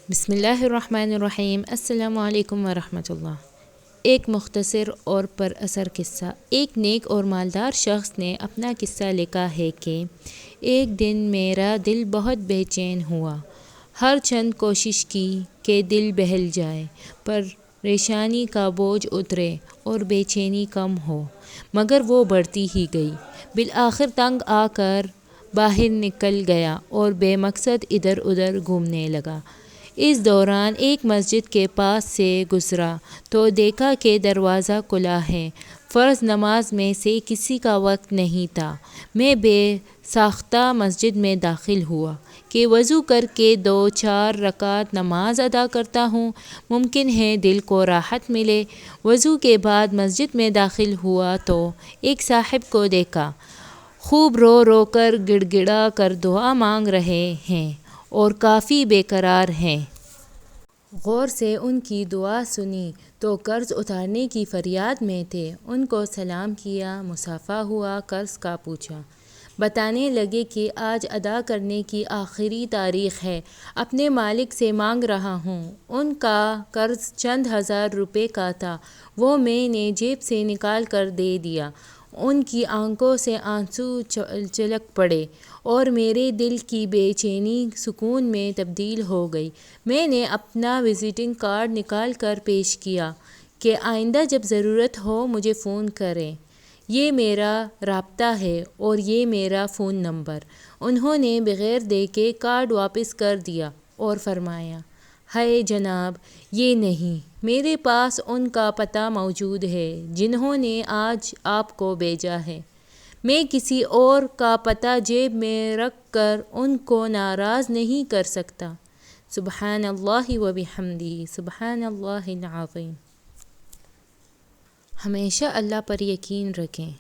بسم اللہ الرحمن الرحیم۔ السلام علیکم ورحمۃ اللہ۔ ایک مختصر اور پر اثر قصہ۔ ایک نیک اور مالدار شخص نے اپنا قصہ لکھا ہے کہ ایک دن میرا دل بہت بے چین ہوا۔ ہر چند کوشش کی کہ دل بہل جائے، پریشانی کا بوجھ اترے اور بے چینی کم ہو، مگر وہ بڑھتی ہی گئی۔ بالآخر تنگ آ کر باہر نکل گیا اور بے مقصد ادھر ادھر گھومنے لگا۔ اس دوران ایک مسجد کے پاس سے گزرا تو دیکھا کہ دروازہ کھلا ہے۔ فرض نماز میں سے کسی کا وقت نہیں تھا۔ میں بے ساختہ مسجد میں داخل ہوا کہ وضو کر کے 2-4 رکعت نماز ادا کرتا ہوں، ممکن ہے دل کو راحت ملے۔ وضو کے بعد مسجد میں داخل ہوا تو ایک صاحب کو دیکھا، خوب رو رو کر گڑ گڑا کر دعا مانگ رہے ہیں اور کافی بے قرار ہیں۔ غور سے ان کی دعا سنی تو قرض اتارنے کی فریاد میں تھے۔ ان کو سلام کیا، مصافحہ ہوا، قرض کا پوچھا۔ بتانے لگے کہ آج ادا کرنے کی آخری تاریخ ہے، اپنے مالک سے مانگ رہا ہوں۔ ان کا قرض چند ہزار روپے کا تھا، وہ میں نے جیب سے نکال کر دے دیا۔ ان کی آنکھوں سے آنسو چھلک پڑے اور میرے دل کی بے چینی سکون میں تبدیل ہو گئی۔ میں نے اپنا وزٹنگ کارڈ نکال کر پیش کیا کہ آئندہ جب ضرورت ہو مجھے فون کریں، یہ میرا رابطہ ہے اور یہ میرا فون نمبر۔ انہوں نے بغیر دیکھے کارڈ واپس کر دیا اور فرمایا، ہائے جناب، یہ نہیں، میرے پاس ان کا پتہ موجود ہے جنہوں نے آج آپ کو بھیجا ہے۔ میں کسی اور کا پتہ جیب میں رکھ کر ان کو ناراض نہیں کر سکتا۔ سبحان اللہ و بحمدہ، سبحان اللہ العظیم۔ ہمیشہ اللہ پر یقین رکھیں۔